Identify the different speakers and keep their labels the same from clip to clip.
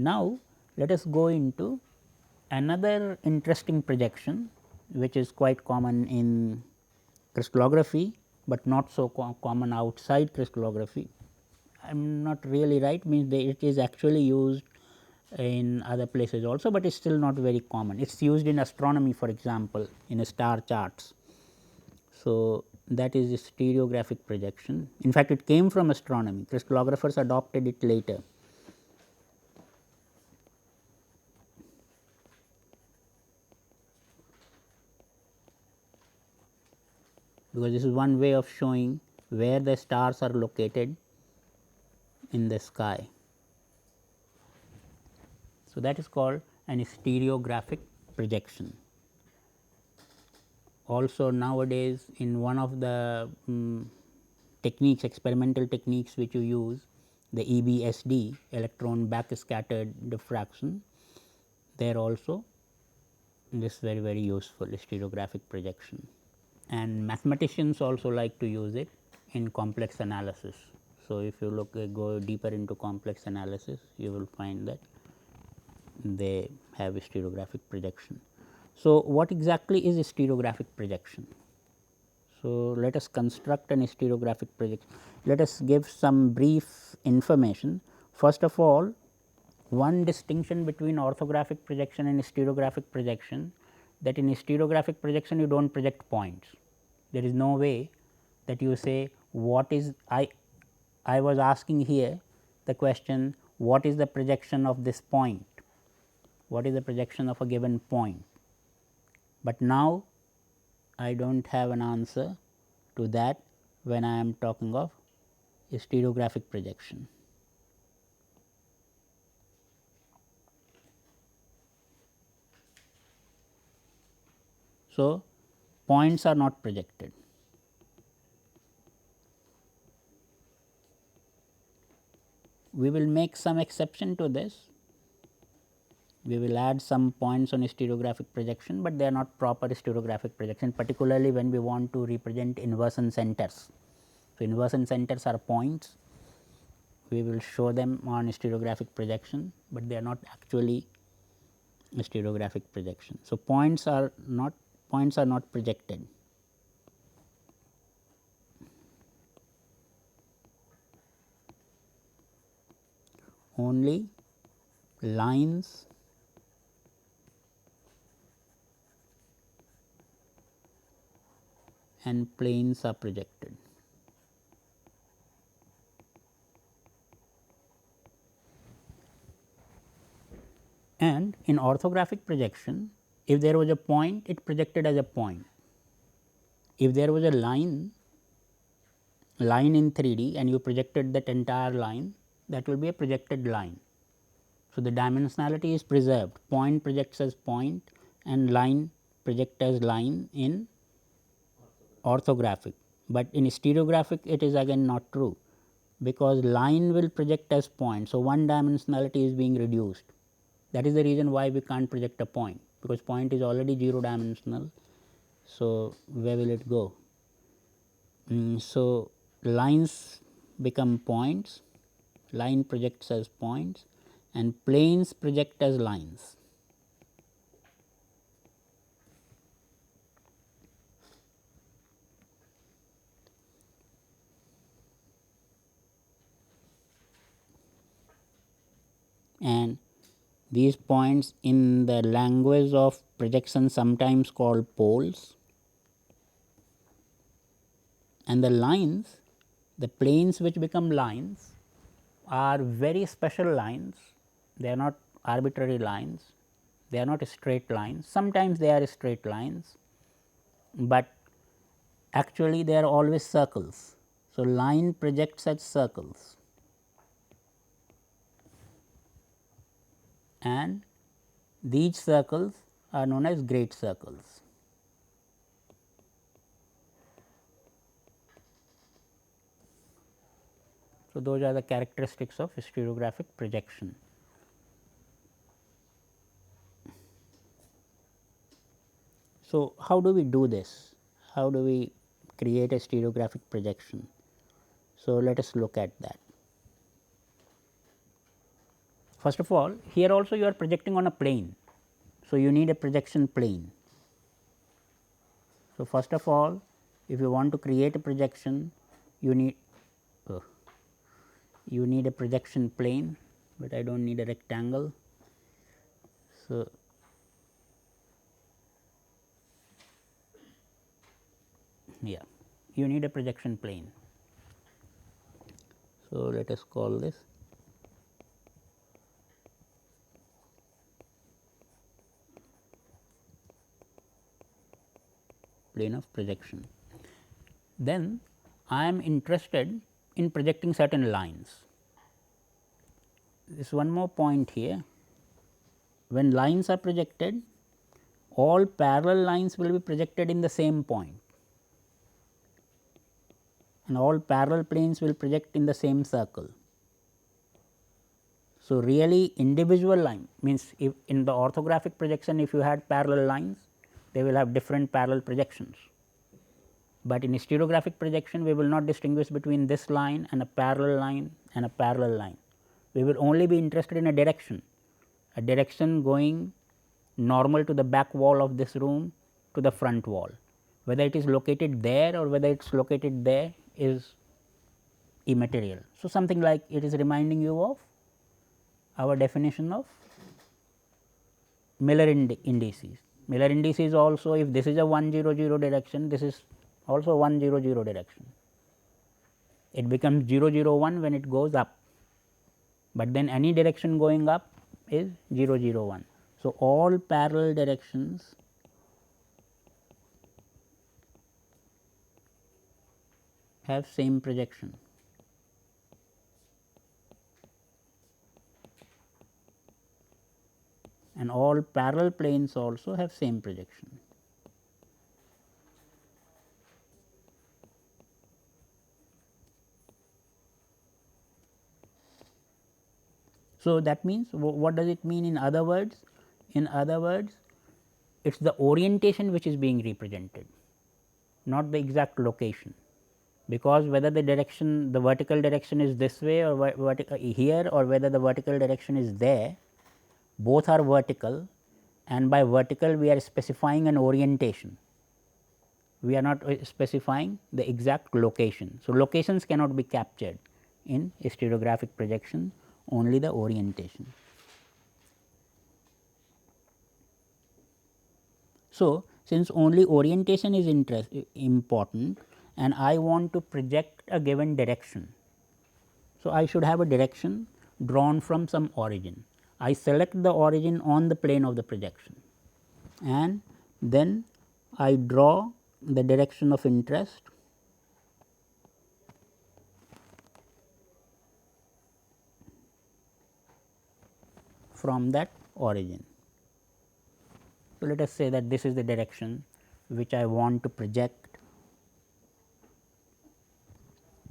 Speaker 1: Now, let us go into another interesting projection which is quite common in crystallography, but not so common outside crystallography. I am not really right, means it is actually used in other places also, but it is still not very common. It is used in astronomy, for example, in star charts. So, that is a stereographic projection. In fact, it came from astronomy, crystallographers adopted it later. Because this is one way of showing where the stars are located in the sky. So, that is called an stereographic projection. Also nowadays in one of the techniques, experimental techniques which you use, the EBSD, electron backscattered diffraction, there also this very useful stereographic projection, and mathematicians also like to use it in complex analysis. So, if you look go deeper into complex analysis, you will find that they have a stereographic projection. So, what exactly is a stereographic projection? So, let us construct an stereographic projection. Let us give some brief information. First of all, one distinction between orthographic projection and stereographic projection, that in stereographic projection you do not project points. There is no way that you say what is I was asking here the question, what is the projection of this point, what is the projection of a given point, but now I do not have an answer to that when I am talking of a stereographic projection. So, points are not projected. We will make some exception to this. We will add some points on a stereographic projection, but they are not proper stereographic projection, particularly when we want to represent inversion centers. So, inversion centers are points, we will show them on stereographic projection, but they are not actually a stereographic projection. So, points are not projected. Only lines and planes are projected. And in orthographic projection, if there was a point, it projected as a point. If there was a line in 3D and you projected that entire line, that will be a projected line. So, the dimensionality is preserved, point projects as point and line project as line in orthographic, but in stereographic it is again not true, because line will project as point. So, one dimensionality is being reduced. That is the reason why we can't project a point, because point is already 0 dimensional. So, where will it go? So, lines become points, line projects as points and planes project as lines. And these points in the language of projection sometimes called poles, and the lines, the planes which become lines are very special lines. They are not arbitrary lines, they are not straight lines, sometimes they are straight lines, but actually they are always circles. So, line projects as circles and these circles are known as great circles. So, those are the characteristics of stereographic projection. So, how do we do this? How do we create a stereographic projection? So, let us look at that. First of all, here also you are projecting on a plane. So, you need a projection plane. So, first of all, if you want to create a projection, you need a projection plane, but I do not need a rectangle. So, yeah, you need a projection plane. So, let us call this plane of projection. Then I am interested in projecting certain lines. There is one more point here. When lines are projected, all parallel lines will be projected in the same point, and all parallel planes will project in the same circle. So, really individual line means, if in the orthographic projection, if you had parallel lines, they will have different parallel projections. But in stereographic projection, we will not distinguish between this line and a parallel line and a parallel line. We will only be interested in a direction going normal to the back wall of this room to the front wall. Whether it is located there or whether it is located there is immaterial. So, something like it is reminding you of our definition of Miller indices. Miller indices also, if this is a 1 0 0 direction, this is also 1 0 0 direction. It becomes 0 0 1 when it goes up, but then any direction going up is 0 0 1. So, all parallel directions have same projection. And all parallel planes also have same projection. So, that means what does it mean in other words? In other words, it is the orientation which is being represented, not the exact location, because whether the direction, the vertical direction is this way or here, or whether the vertical direction is there, both are vertical, and by vertical we are specifying an orientation. We are not specifying the exact location. So, locations cannot be captured in stereographic projection, only the orientation. So, since only orientation is important and I want to project a given direction. So, I should have a direction drawn from some origin. I select the origin on the plane of the projection, and then I draw the direction of interest from that origin. So, let us say that this is the direction which I want to project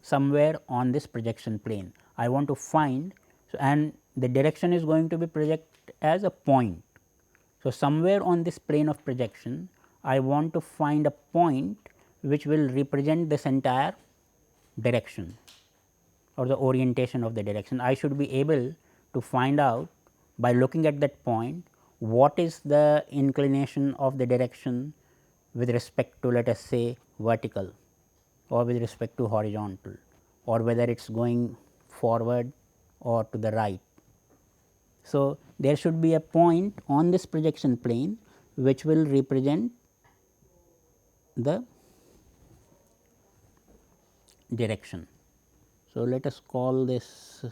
Speaker 1: somewhere on this projection plane. I want to find, and the direction is going to be projected as a point. So, somewhere on this plane of projection, I want to find a point which will represent this entire direction or the orientation of the direction. I should be able to find out by looking at that point what is the inclination of the direction with respect to, let us say, vertical or with respect to horizontal, or whether it is going forward or to the right. So, there should be a point on this projection plane which will represent the direction. So, let us call this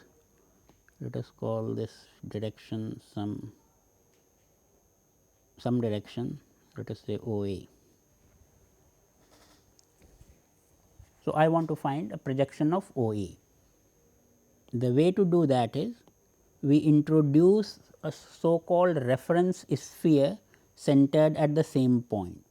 Speaker 1: direction some direction, let us say OA. So, I want to find a projection of OA. The way to do that is we introduce a so called reference sphere centered at the same point.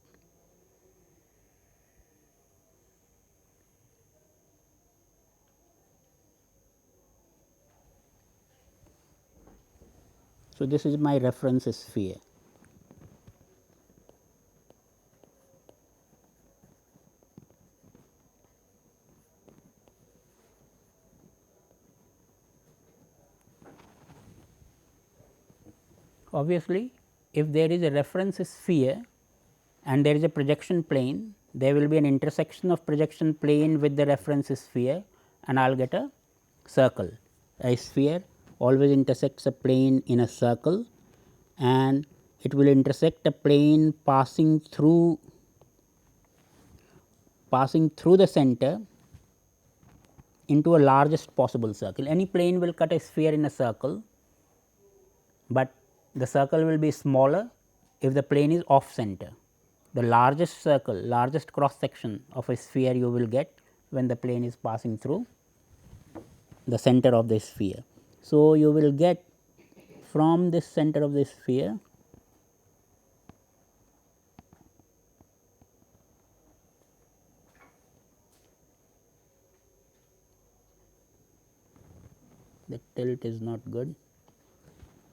Speaker 1: So, this is my reference sphere. obviously, if there is a reference sphere and there is a projection plane, there will be an intersection of projection plane with the reference sphere and I will get a circle. A sphere always intersects a plane in a circle and it will intersect a plane passing through the center into a largest possible circle. Any plane will cut a sphere in a circle, but the circle will be smaller if the plane is off center. The largest circle, largest cross section of a sphere you will get when the plane is passing through the center of the sphere. So, you will get from this center of the sphere the tilt is not good.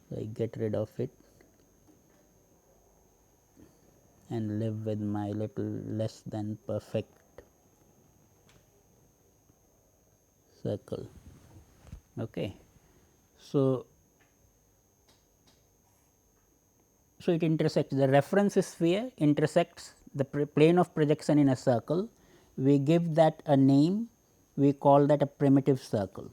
Speaker 1: So, I get rid of it and live with my little less than perfect circle. Okay. So, it intersects, the reference sphere intersects the plane of projection in a circle. We give that a name, we call that a primitive circle.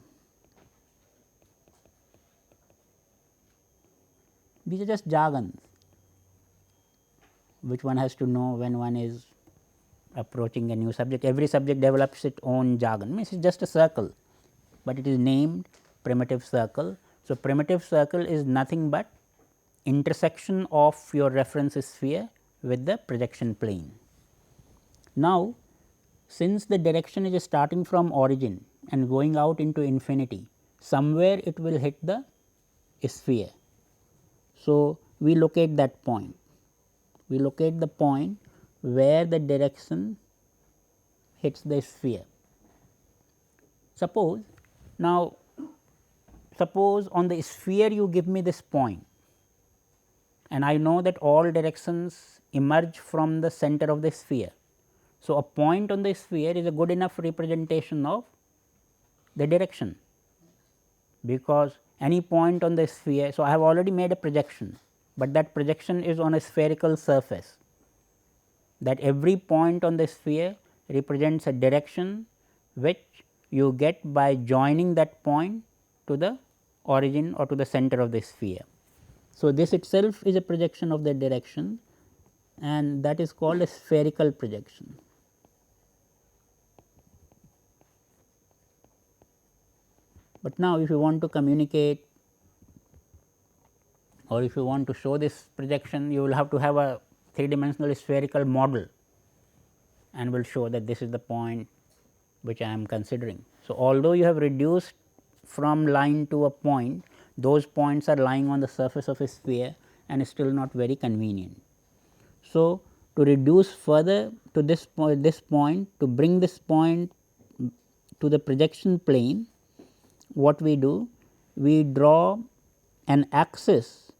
Speaker 1: These are just jargons which one has to know when one is approaching a new subject. Every subject develops its own jargon, means it is just a circle, but it is named primitive circle. So, primitive circle is nothing but intersection of your reference sphere with the projection plane. Now, since the direction is starting from origin and going out into infinity, somewhere it will hit the sphere. So, we locate that point, we locate the point where the direction hits the sphere. Suppose now, suppose on the sphere you give me this point and I know that all directions emerge from the center of the sphere. So, a point on the sphere is a good enough representation of the direction, because any point on the sphere. So, I have already made a projection, but that projection is on a spherical surface, that every point on the sphere represents a direction which you get by joining that point to the origin or to the center of the sphere. So, this itself is a projection of the direction and that is called a spherical projection. But now, if you want to communicate or if you want to show this projection, you will have to have a 3-dimensional spherical model and will show that this is the point which I am considering. So, although you have reduced from line to a point, those points are lying on the surface of a sphere and still not very convenient. So, to reduce further to this point, to bring this point to the projection plane, what we do? We draw an axis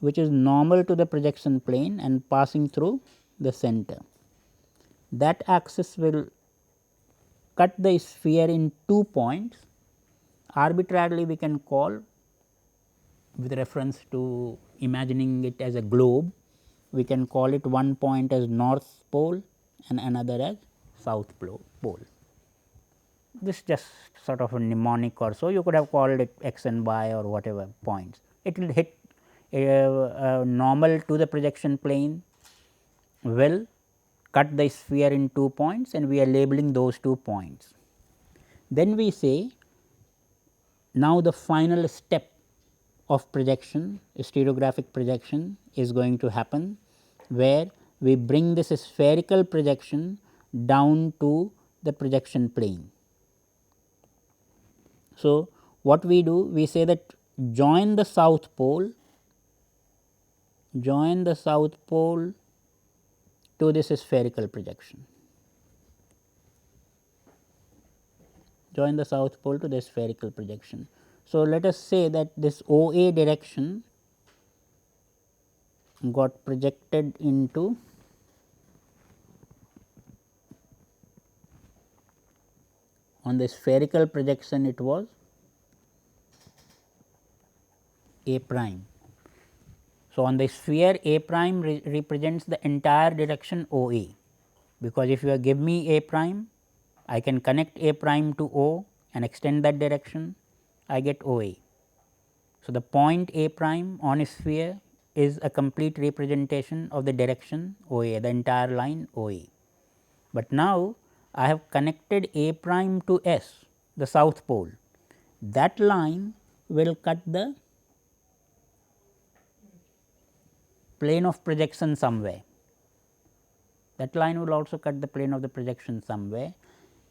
Speaker 1: which is normal to the projection plane and passing through the center. That axis will cut the sphere in 2 points. Arbitrarily we can call, with reference to imagining it as a globe, we can call it one point as north pole and another as south pole. This just sort of a mnemonic or so, you could have called it x and y or whatever points. It will hit normal to the projection plane, will cut the sphere in 2 points and we are labeling those 2 points. Then we say, now the final step of projection, stereographic projection is going to happen, where we bring this spherical projection down to the projection plane. So, what we do? We say that join the south pole to this spherical projection, join the south pole to the spherical projection. So, let us say that this OA direction got projected into on the spherical projection, it was A prime. So, on the sphere A prime represents the entire direction O A, because if you give me A prime, I can connect A prime to O and extend that direction, I get O A. So, the point A prime on a sphere is a complete representation of the direction O A, the entire line O A. But now, I have connected A prime to S, the south pole. That line will cut the plane of projection somewhere. That line will also cut the plane of the projection somewhere.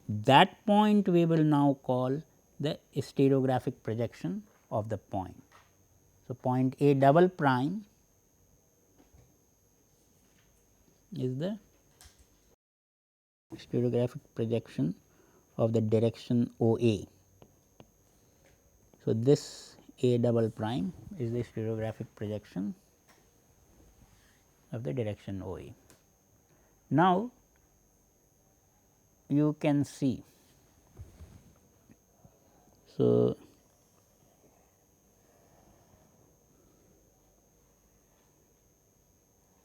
Speaker 1: That point we will now call the stereographic projection of the point. So, point A double prime is the stereographic projection of the direction O A. So, this A double prime is the stereographic projection of the direction O A. Now, you can see. So,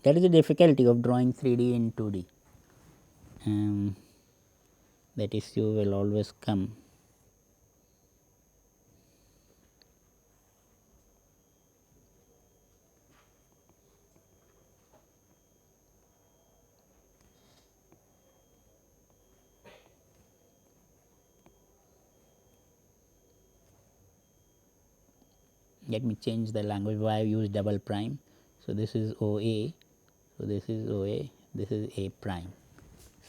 Speaker 1: that is the difficulty of drawing 3D in 2D. That issue will always come. Let me change the language why I use double prime. So, this is O A, so this is O A, this is A prime.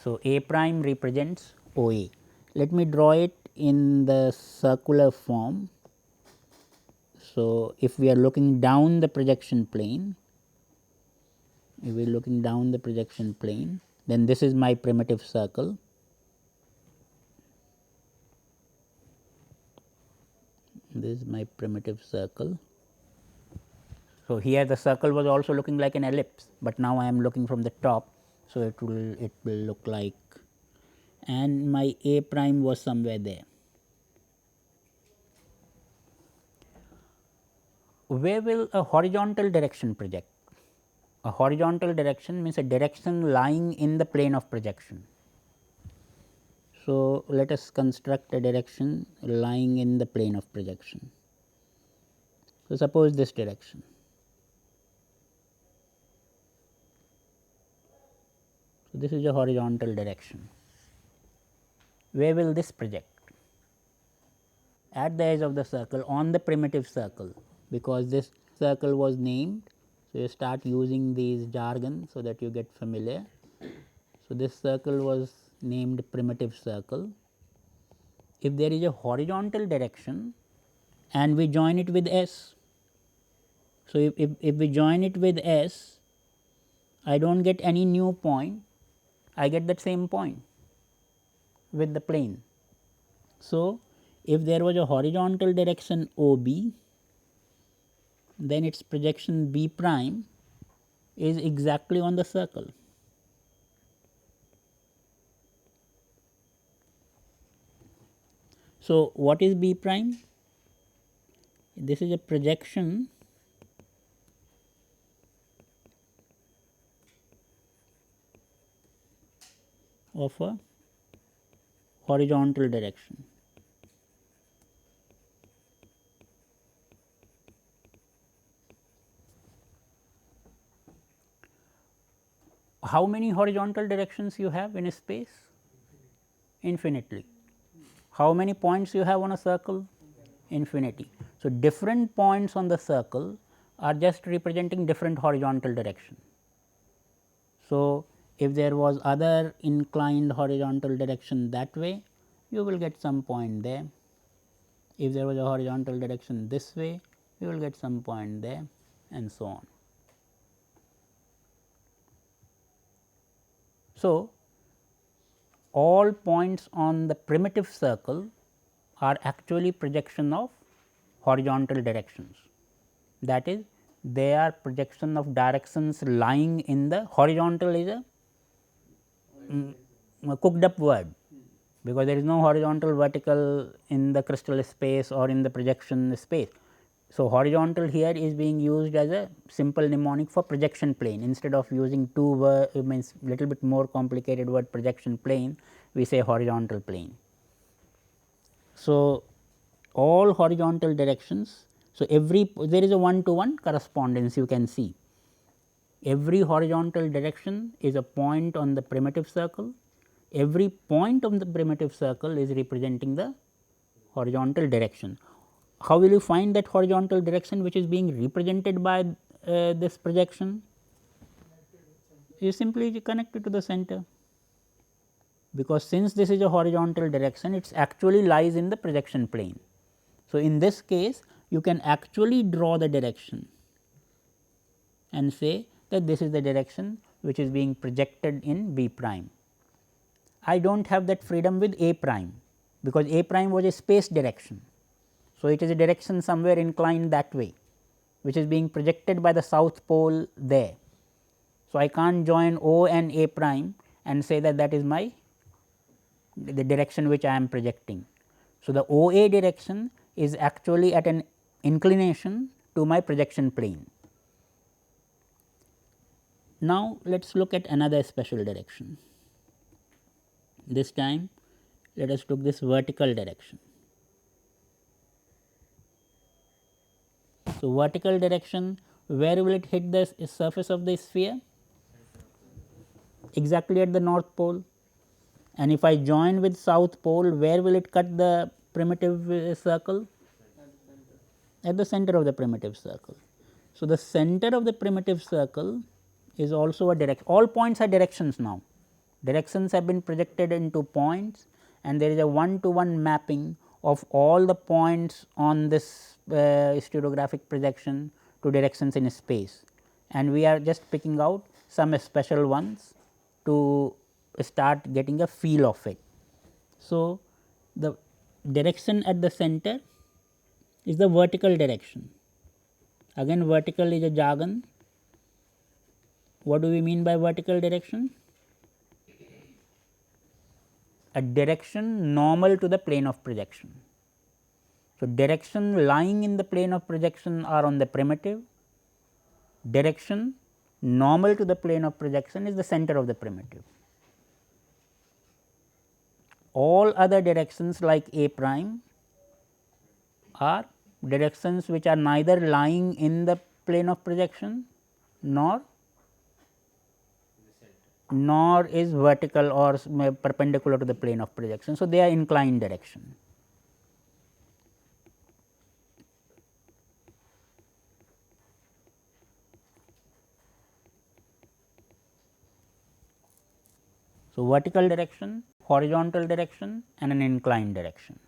Speaker 1: So, A prime represents O A. Let me draw it in the circular form. So, if we are looking down the projection plane, if we are looking down the projection plane, then this is my primitive circle. This is my primitive circle. So, here the circle was also looking like an ellipse, but now I am looking from the top. So, it will look like, and my A prime was somewhere there. Where will a horizontal direction project? A horizontal direction means a direction lying in the plane of projection. So, let us construct a direction lying in the plane of projection. So, suppose this direction. So, this is a horizontal direction. Where will this project? At the edge of the circle, on the primitive circle, because this circle was named. So, you start using these jargon so that you get familiar. So, this circle was named primitive circle. If there is a horizontal direction and we join it with S. So, if we join it with S, I do not get any new point, I get that same point with the plane. So, if there was a horizontal direction O B, then its projection B prime is exactly on the circle. So, what is B prime? This is a projection of a horizontal direction. How many horizontal directions you have in a space? Infinitely. How many points you have on a circle? Infinity. So, different points on the circle are just representing different horizontal direction. So, if there was other inclined horizontal direction that way, you will get some point there. If there was a horizontal direction this way, you will get some point there, and so on. So, all points on the primitive circle are actually projection of horizontal directions. That is, they are projection of directions lying in the horizontal is a cooked up word, because there is no horizontal vertical in the crystal space or in the projection space. So, horizontal here is being used as a simple mnemonic for projection plane, instead of using two means little bit more complicated word projection plane, we say horizontal plane. So, all horizontal directions. So, there is a one to one correspondence you can see. Every horizontal direction is a point on the primitive circle, every point on the primitive circle is representing the horizontal direction. How will you find that horizontal direction which is being represented by this projection? You simply connect it to the center, because since this is a horizontal direction, it actually lies in the projection plane. So, in this case you can actually draw the direction and say that this is the direction which is being projected in B prime. I do not have that freedom with A prime, because A prime was a space direction. So, it is a direction somewhere inclined that way, which is being projected by the south pole there. So, I can't join O and A prime and say that that is my the direction which I am projecting. So, the OA direction is actually at an inclination to my projection plane. Now, let us look at another special direction. This time let us look this vertical direction. So, vertical direction, where will it hit the surface of the sphere? Exactly at the north pole. And if I join with south pole, where will it cut the primitive circle? At the center of the primitive circle. So, the center of the primitive circle is also a direction. All points are directions now. Directions have been projected into points, and there is a one to one mapping of all the points on this stereographic projection to directions in space, and we are just picking out some special ones to start getting a feel of it. So, the direction at the center is the vertical direction. Again, vertical is a jargon. What do we mean by vertical direction? A direction normal to the plane of projection. So, direction lying in the plane of projection are on the primitive, direction normal to the plane of projection is the center of the primitive. All other directions like A prime are directions which are neither lying in the plane of projection nor is vertical or perpendicular to the plane of projection. So, they are inclined direction. So, vertical direction, horizontal direction and an inclined direction.